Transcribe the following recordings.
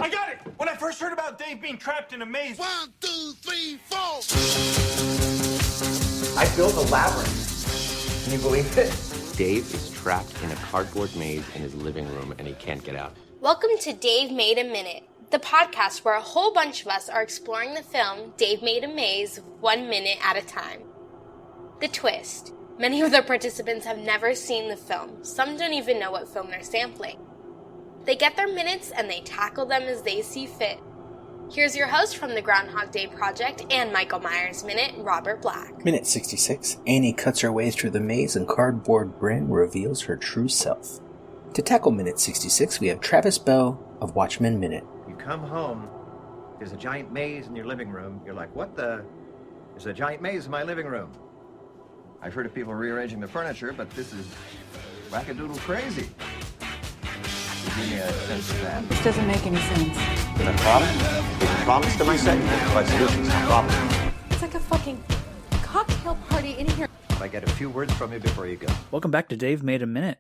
I got it! When I first heard about Dave being trapped in a maze... 1, 2, 3, 4! I built a labyrinth. Can you believe it? Dave is trapped in a cardboard maze in his living room and he can't get out. Welcome to Dave Made a Minute, the podcast where a whole bunch of us are exploring the film Dave Made a Maze 1 minute at a time. The twist. Many of the participants have never seen the film. Some don't even know what film they're sampling. They get their minutes and they tackle them as they see fit. Here's your host from the Groundhog Day Project and Michael Myers Minute, Robert Black. Minute 66. Annie cuts her way through the maze and cardboard Brynn reveals her true self. To tackle Minute 66, we have Travis Bow of Watchmen Minute. You come home, there's a giant maze in your living room. You're like, what the? There's a giant maze in my living room. I've heard of people rearranging the furniture, but this is wackadoodle crazy. Give me a sense of that. This doesn't make any sense. Is that a problem? Did you promise to myself? My solution's a problem. It's like a fucking cocktail party in here. If I get a few words from you before you go. Welcome back to Dave Made a Minute.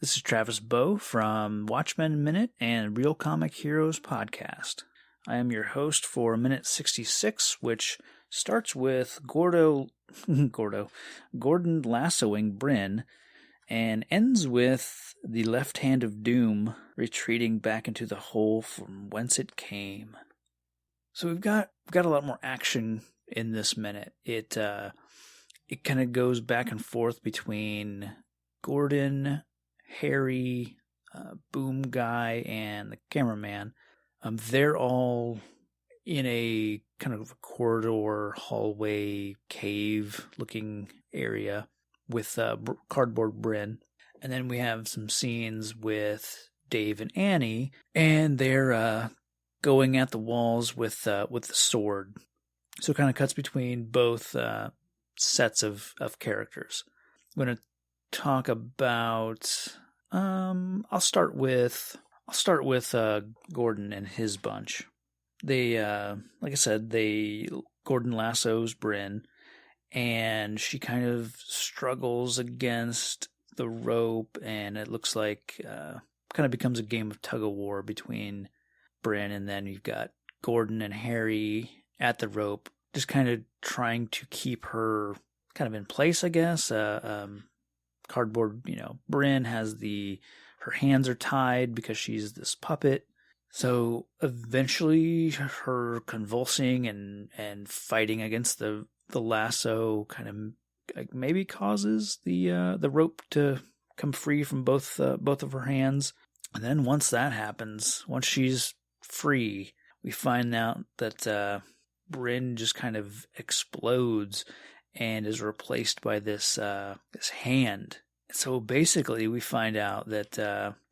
This is Travis Bow from Watchmen Minute and Real Comic Heroes podcast. I am your host for Minute 66, which starts with Gordon lassoing Brynn and ends with the left hand of doom retreating back into the hole from whence it came. So we've got a lot more action in this minute. It kind of goes back and forth between Gordon, Harry, Boom Guy, and the cameraman. They're all in a kind of a corridor, hallway, cave-looking area with cardboard Brynn. And then we have some scenes with Dave and Annie, and they're going at the walls with the sword. So it kind of cuts between both sets of characters. I'm going to talk about... I'll start with Gordon and his bunch. They, like I said, Gordon lassos Brynn, and she kind of struggles against the rope, and it looks like kind of becomes a game of tug of war between Brynn, and then you've got Gordon and Harry at the rope, just kind of trying to keep her kind of in place, I guess. Cardboard, Brynn has her hands are tied because she's this puppet. So eventually her convulsing and fighting against the lasso kind of like maybe causes the rope to come free from both of her hands. And then once that happens, once she's free, we find out that Brynn just kind of explodes and is replaced by this hand. So basically we find out that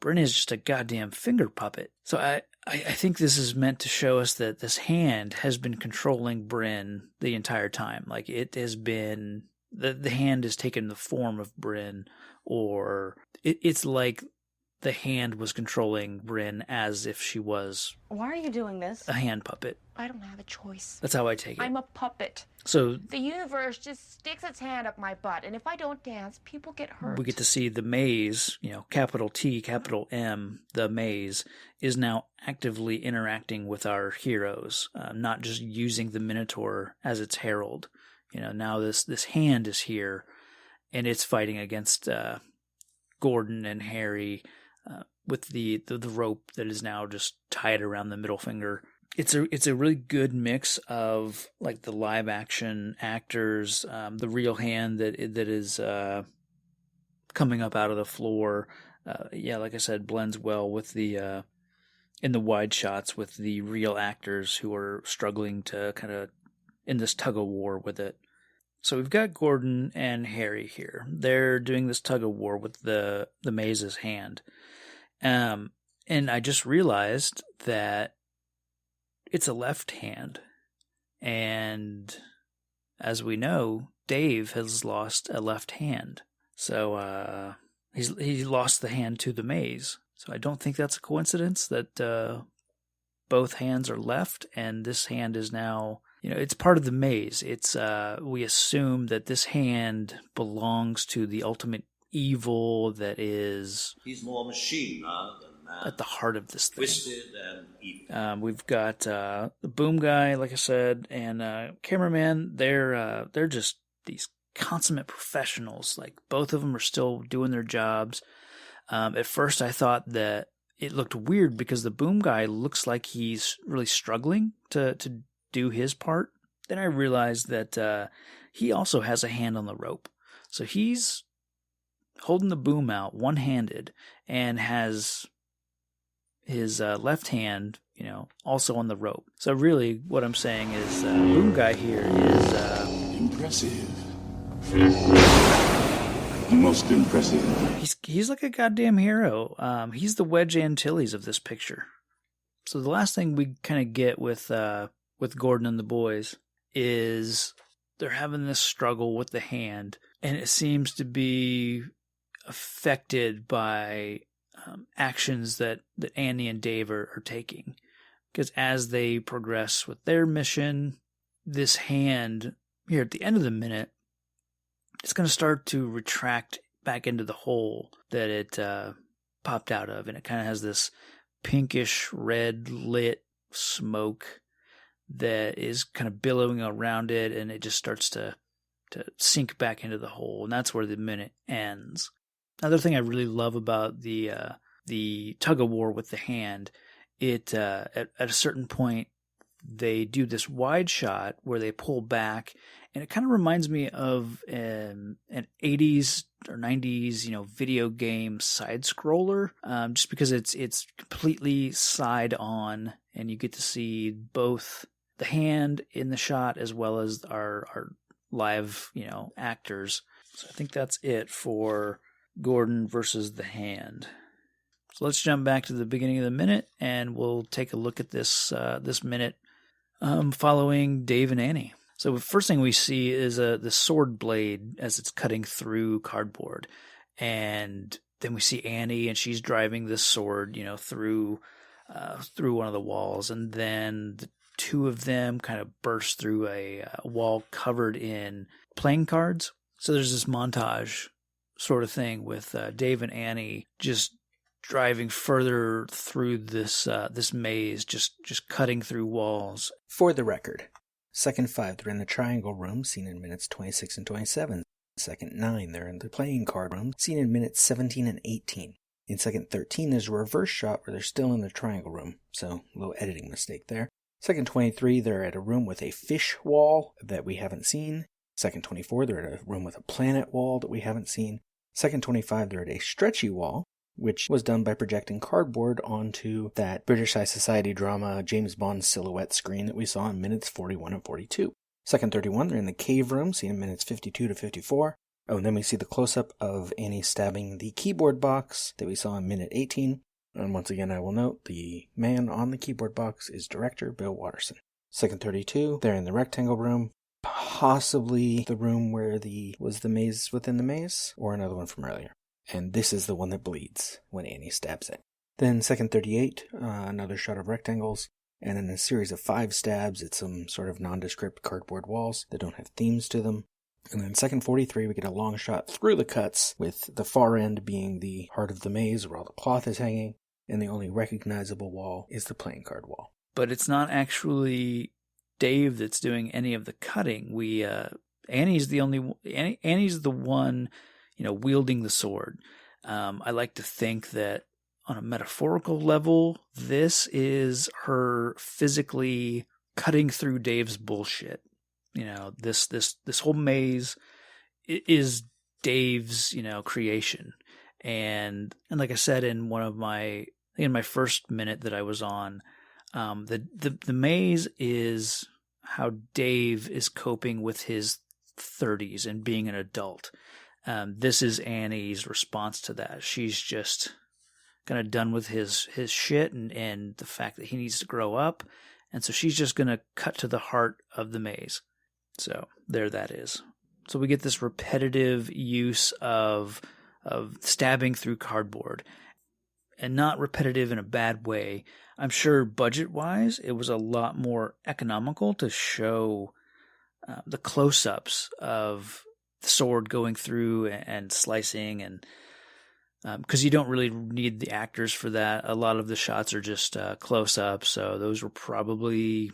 Brynn is just a goddamn finger puppet. So I think this is meant to show us that this hand has been controlling Brynn the entire time. Like it has been, the hand has taken the form of Brynn, or it's like the hand was controlling Brynn as if she was... Why are you doing this? ...a hand puppet. I don't have a choice. That's how I take it. I'm a puppet. So the universe just sticks its hand up my butt, and if I don't dance, people get hurt. We get to see the maze, capital T, capital M, the maze, is now actively interacting with our heroes, not just using the Minotaur as its herald. Now this hand is here, and it's fighting against Gordon and Harry with the rope that is now just tied around the middle finger. It's a really good mix of like the live action actors, the real hand that is coming up out of the floor. Like I said, blends well with the in the wide shots with the real actors who are struggling to kind of in this tug of war with it. So we've got Gordon and Harry here. They're doing this tug of war with the maze's hand. And I just realized that it's a left hand. And as we know, Dave has lost a left hand. So he lost the hand to the maze. So I don't think that's a coincidence that both hands are left and this hand is now... it's part of the maze. It's we assume that this hand belongs to the ultimate evil that is... He's more machine than at the heart of this thing. Twisted and evil. We've got the boom guy, like I said, and cameraman. They're just these consummate professionals. Like, both of them are still doing their jobs. At first, I thought that it looked weird because the boom guy looks like he's really struggling to do his part. Then I realized that he also has a hand on the rope. So he's holding the boom out one-handed and has his left hand, also on the rope. So really what I'm saying is boom guy here is... impressive. Most impressive. He's like a goddamn hero. He's the Wedge Antilles of this picture. So the last thing we kind of get with Gordon and the boys is they're having this struggle with the hand, and it seems to be affected by actions that Annie and Dave are taking. Because as they progress with their mission, this hand here at the end of the minute, it's going to start to retract back into the hole that it popped out of, and it kind of has this pinkish red lit smoke that is kind of billowing around it, and it just starts to sink back into the hole, and that's where the minute ends. Another thing I really love about the tug of war with the hand, it at a certain point they do this wide shot where they pull back, and it kind of reminds me of an 80s or 90s, video game side scroller, just because it's completely side on, and you get to see both the hand in the shot as well as our live, actors. So I think that's it for Gordon versus the hand. So let's jump back to the beginning of the minute, and we'll take a look at this minute following Dave and Annie. So the first thing we see is the sword blade as it's cutting through cardboard, and then we see Annie, and she's driving this sword, through one of the walls, and then the two of them kind of burst through a wall covered in playing cards. So there's this montage sort of thing with Dave and Annie just driving further through this maze, just cutting through walls. For the record, second 5, they're in the triangle room, seen in minutes 26 and 27. Second 9, they're in the playing card room, seen in minutes 17 and 18. In second 13, there's a reverse shot where they're still in the triangle room, so a little editing mistake there. Second 23, they're at a room with a fish wall that we haven't seen. Second 24, they're at a room with a planet wall that we haven't seen. Second 25, they're at a stretchy wall, which was done by projecting cardboard onto that British High Society drama James Bond silhouette screen that we saw in minutes 41 and 42. Second 31, they're in the cave room, seen in minutes 52 to 54. Oh, and then we see the close-up of Annie stabbing the keyboard box that we saw in minute 18. And once again, I will note, the man on the keyboard box is director Bill Watterson. Second 32, they're in the rectangle room, possibly the room where was the maze within the maze, or another one from earlier. And this is the one that bleeds when Annie stabs it. Then second 38, another shot of rectangles, and then a series of 5 stabs at some sort of nondescript cardboard walls that don't have themes to them. And then second 43, we get a long shot through the cuts, with the far end being the heart of the maze where all the cloth is hanging, and the only recognizable wall is the playing card wall. But it's not actually Dave that's doing any of the cutting. Annie's the one, wielding the sword. I like to think that on a metaphorical level, this is her physically cutting through Dave's bullshit. This whole maze is Dave's, creation. And like I said in my first minute that I was on, the maze is how Dave is coping with his 30s and being an adult. This is Annie's response to that. She's just kind of done with his shit and the fact that he needs to grow up. And so she's just going to cut to the heart of the maze. So there that is. So we get this repetitive use of stabbing through cardboard, and not repetitive in a bad way. I'm sure budget-wise, it was a lot more economical to show the close-ups of the sword going through and slicing, and because you don't really need the actors for that. A lot of the shots are just close-up, so those were probably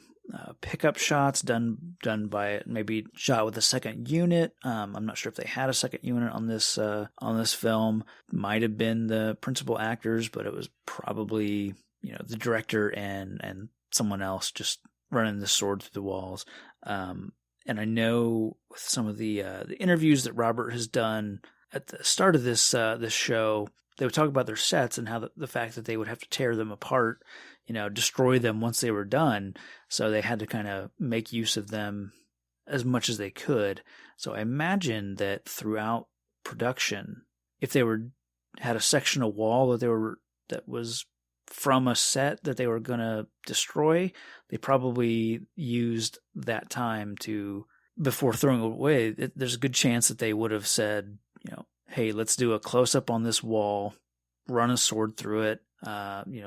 pickup shots done by maybe shot with a second unit. I'm not sure if they had a second unit on this film. Might have been the principal actors, but it was probably the director and someone else just running the sword through the walls. And I know with some of the interviews that Robert has done at the start of this show, they would talk about their sets and how the fact that they would have to tear them apart, destroy them once they were done. So they had to kind of make use of them as much as they could. So I imagine that throughout production, if they had a section of wall that was from a set that they were going to destroy, they probably used that time before throwing it away. There's a good chance that they would have said, hey, let's do a close-up on this wall, run a sword through it,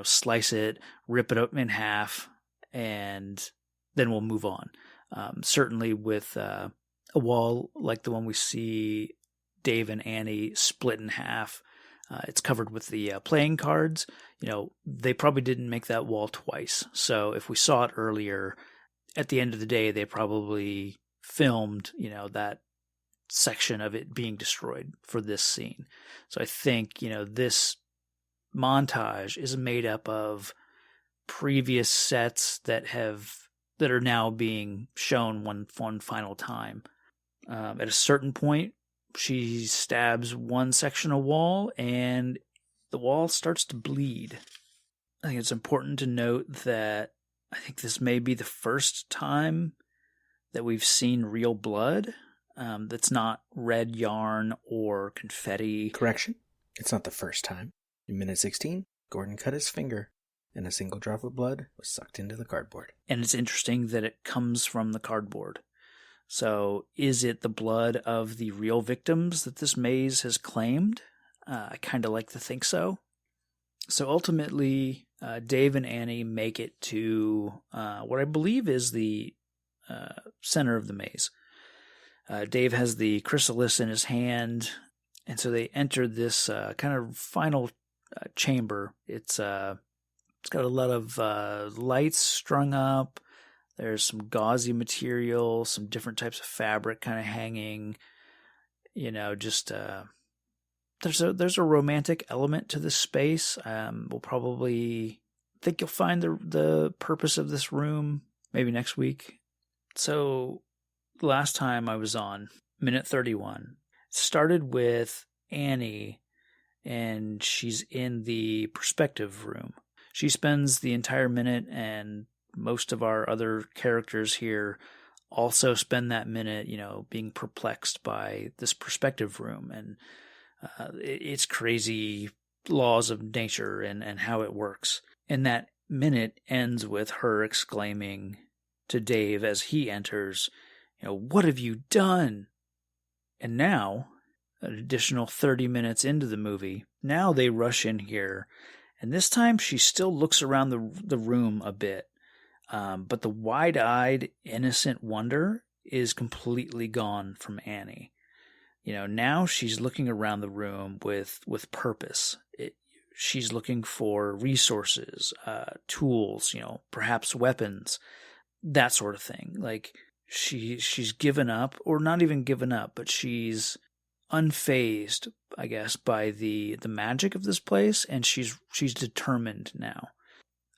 slice it, rip it up in half, and then we'll move on. Certainly with a wall like the one we see Dave and Annie split in half, it's covered with the playing cards. They probably didn't make that wall twice. So if we saw it earlier, at the end of the day, they probably filmed, that section of it being destroyed for this scene. So I think, this montage is made up of previous sets that are now being shown one final time. At a certain point, she stabs one section of wall and the wall starts to bleed. I think it's important to note that I think this may be the first time that we've seen real blood. That's not red yarn or confetti. Correction, it's not the first time. In minute 16, Gordon cut his finger, and a single drop of blood was sucked into the cardboard. And it's interesting that it comes from the cardboard. So is it the blood of the real victims that this maze has claimed? I kind of like to think so. So ultimately, Dave and Annie make it to what I believe is the center of the maze. Dave has the chrysalis in his hand, and so they enter this kind of final chamber. It's got a lot of lights strung up. There's some gauzy material, some different types of fabric kind of hanging. Just there's a romantic element to this space. We'll probably think you'll find the purpose of this room maybe next week. So last time I was on, minute 31, started with Annie, and she's in the perspective room. She spends the entire minute, and most of our other characters here also spend that minute, being perplexed by this perspective room and its crazy laws of nature and how it works. And that minute ends with her exclaiming to Dave as he enters, what have you done? And now, an additional 30 minutes into the movie, now they rush in here, and this time she still looks around the room a bit, but the wide-eyed, innocent wonder is completely gone from Annie. Now she's looking around the room with purpose. She's looking for resources, tools, perhaps weapons, that sort of thing. Like, she's given up, or not even given up, but she's unfazed, I guess, by the magic of this place, and she's determined now.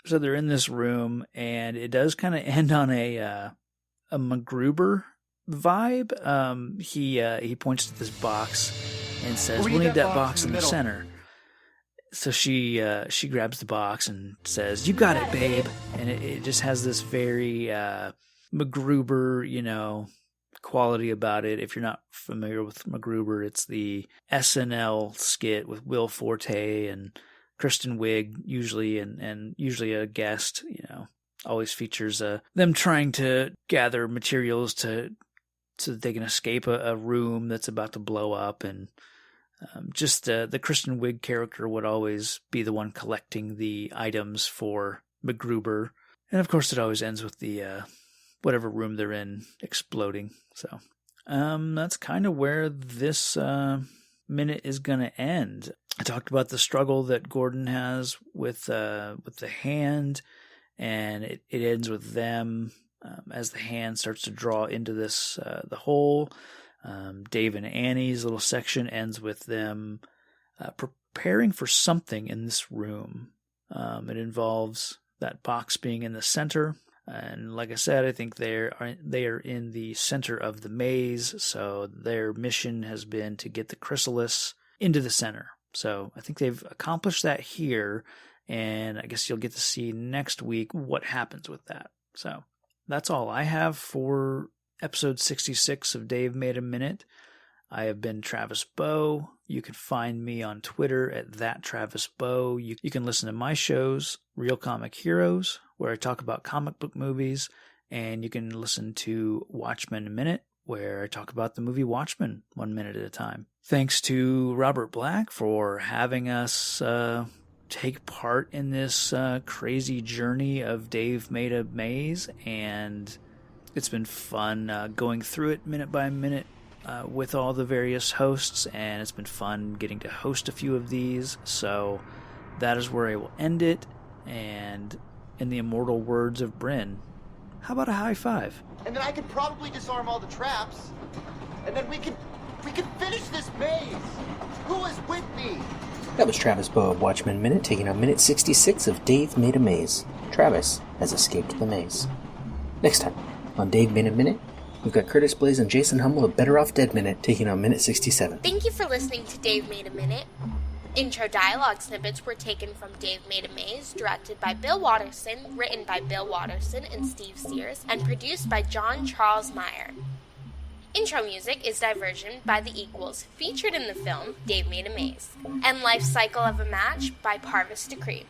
So they're in this room, and it does kind of end on a MacGruber vibe. He points to this box and says, "We'll need that box in the center." So she grabs the box and says, "You got it, babe." And it just has this very MacGruber, quality about it. If you're not familiar with MacGruber, it's the SNL skit with Will Forte and Kristen Wiig usually, and usually a guest. Always features them trying to gather materials so that they can escape a room that's about to blow up, and just the Kristen Wiig character would always be the one collecting the items for MacGruber, and of course it always ends with the whatever room they're in exploding. So that's kind of where this minute is going to end. I talked about the struggle that Gordon has with the hand, and it ends with them as the hand starts to draw into this the hole. Dave and Annie's little section ends with them preparing for something in this room. It involves that box being in the center. And like I said, I think they are in the center of the maze, so their mission has been to get the chrysalis into the center. So I think they've accomplished that here, and I guess you'll get to see next week what happens with that. So that's all I have for episode 66 of Dave Made a Minute. I have been Travis Bow. You can find me on Twitter at @TravisBow. You can listen to my shows, Real Comic Heroes, where I talk about comic book movies, and you can listen to Watchmen Minute, where I talk about the movie Watchmen 1 minute at a time. Thanks to Robert Black for having us take part in this crazy journey of Dave Made a Maze, and it's been fun going through it minute by minute with all the various hosts, and it's been fun getting to host a few of these. So that is where I will end it, and in the immortal words of Brynn, how about a high five? And then I could probably disarm all the traps, and then we could finish this maze. Who is with me? That was Travis Bow of Watchmen Minute, taking on minute 66 of Dave Made a Maze. Travis has escaped the maze. Next time on Dave Made a Minute, we've got Curtis Blaze and Jason Hummel of Better Off Dead Minute, taking on minute 67. Thank you for listening to Dave Made a Minute. Intro dialogue snippets were taken from Dave Made a Maze, directed by Bill Watterson, written by Bill Watterson and Steve Sears, and produced by John Charles Meyer. Intro music is Diversion by The Equals, featured in the film Dave Made a Maze, and Life Cycle of a Match by Parvis Decree.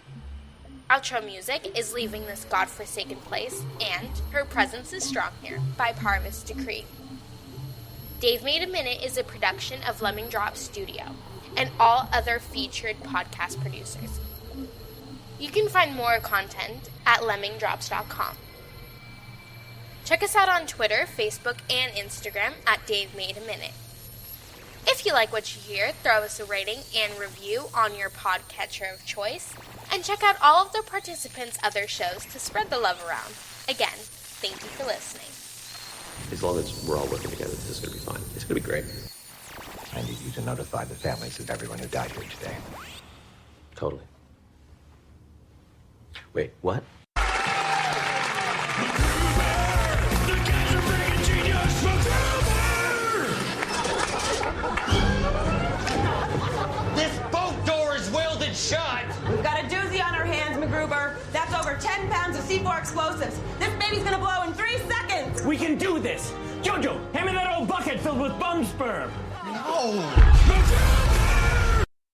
Outro music is Leaving This Godforsaken Place and Her Presence is Strong Here by Parvis Decree. Dave Made a Minute is a production of Lemming Drop Studio and all other featured podcast producers. You can find more content at lemmingdrops.com. Check us out on Twitter, Facebook, and Instagram at Dave Made a Minute. If you like what you hear, throw us a rating and review on your podcatcher of choice, and check out all of the participants' other shows to spread the love around. Again, thank you for listening. As long as we're all working together, this is going to be fine. It's going to be great. I need you to notify the families of everyone who died here today. Totally. Wait, what? This boat door is welded shut. We've got a doozy on our hands, MacGruber. That's over 10 pounds of C4 explosives. This baby's gonna blow in 3 seconds. We can do this. Jojo, hand me that old bucket filled with bum sperm. No.